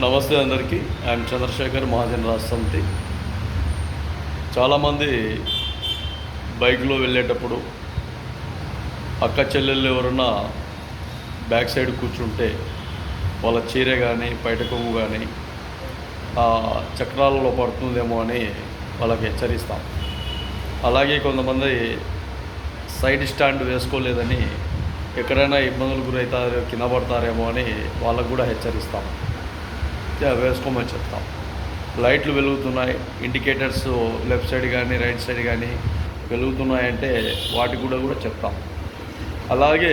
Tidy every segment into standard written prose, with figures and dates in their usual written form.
నమస్తే అందరికీ. ఐఎమ్ చంద్రశేఖర్, మహాజన్ రాష్ట్ర సమితి. చాలామంది బైక్లో వెళ్ళేటప్పుడు అక్క చెల్లెళ్ళు ఎవరన్నా బ్యాక్ సైడ్ కూర్చుంటే వాళ్ళ చీర కానీ బయట కొమ్ము కానీ చక్రాలలో పడుతుందేమో అని వాళ్ళకి హెచ్చరిస్తాం. అలాగే కొంతమంది సైడ్ స్టాండ్ వేసుకోలేదని ఎక్కడైనా ఇబ్బందులు గురవుతారో కింద పడతారేమో అని వాళ్ళకు కూడా హెచ్చరిస్తాం, వేసుకోమని చెప్తాం. లైట్లు వెలుగుతున్నాయి, ఇండికేటర్స్ లెఫ్ట్ సైడ్ కానీ రైట్ సైడ్ కానీ వెలుగుతున్నాయంటే వాటి కూడా చెప్తాం. అలాగే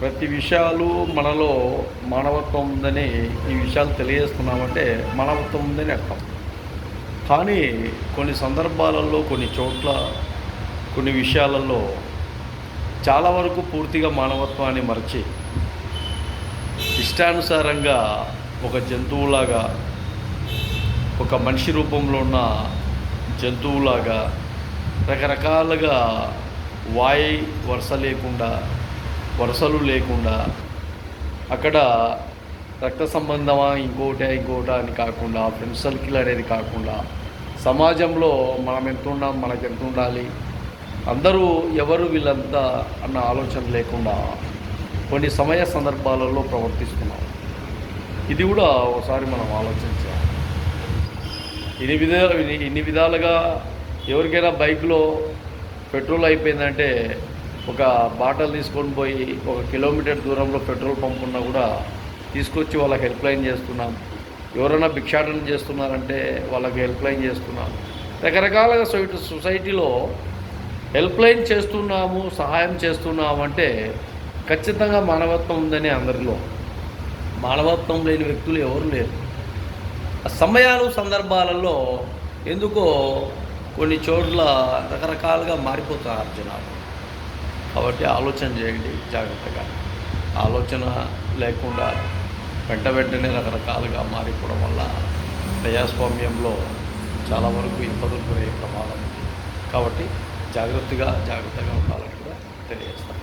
ప్రతి విషయాలు మనలో మానవత్వం ఉందని ఈ విషయాలు తెలియజేస్తున్నామంటే మానవత్వం ఉందని అర్థం. కానీ కొన్ని సందర్భాలలో కొన్ని చోట్ల కొన్ని విషయాలలో చాలా వరకు పూర్తిగా మానవత్వాన్ని మరచి ఇష్టానుసారంగా ఒక జంతువులాగా, ఒక మనిషి రూపంలో ఉన్న జంతువులాగా రకరకాలుగా వరుసలు లేకుండా అక్కడ రక్త సంబంధమా ఇంకోట అని కాకుండా, ఫ్రెండ్ సర్కిల్ అనేది కాకుండా, సమాజంలో మనం ఎంత ఉన్నాం, మనకు ఎంత ఉండాలి, అందరూ ఎవరు వీళ్ళంతా అన్న ఆలోచన లేకుండా కొన్ని సందర్భాలలో ప్రవర్తిస్తున్నాం. ఇది కూడా ఒకసారి మనం ఆలోచించాలి. ఇన్ని విధాలుగా ఎవరికైనా బైక్లో పెట్రోల్ అయిపోయిందంటే ఒక బాటిల్ తీసుకొని పోయి 1 కిలోమీటర్ దూరంలో పెట్రోల్ పంప్ ఉన్నా కూడా తీసుకొచ్చి వాళ్ళకి హెల్ప్ లైన్ చేస్తున్నాం. ఎవరైనా భిక్షాటన చేస్తున్నారంటే వాళ్ళకి హెల్ప్ లైన్ చేస్తున్నాం. రకరకాలుగా సొసైటీలో హెల్ప్ లైన్ చేస్తున్నాము, సహాయం చేస్తున్నాము అంటే ఖచ్చితంగా మానవత్వం ఉందని అందరిలో. మానవత్వం లేని వ్యక్తులు ఎవరు లేరు. సందర్భాలలో ఎందుకో కొన్ని చోట్ల రకరకాలుగా మారిపోతున్నారు జనాలు. కాబట్టి ఆలోచన చేయండి జాగ్రత్తగా. ఆలోచన లేకుండా వెంటనే రకరకాలుగా మారిపోవడం వల్ల ప్రజాస్వామ్యంలో చాలా వరకు ఇబ్బందులు గురయ్యే ప్రమాదం ఉంది. కాబట్టి జాగ్రత్తగా ఉండాలని కూడా తెలియజేస్తాను.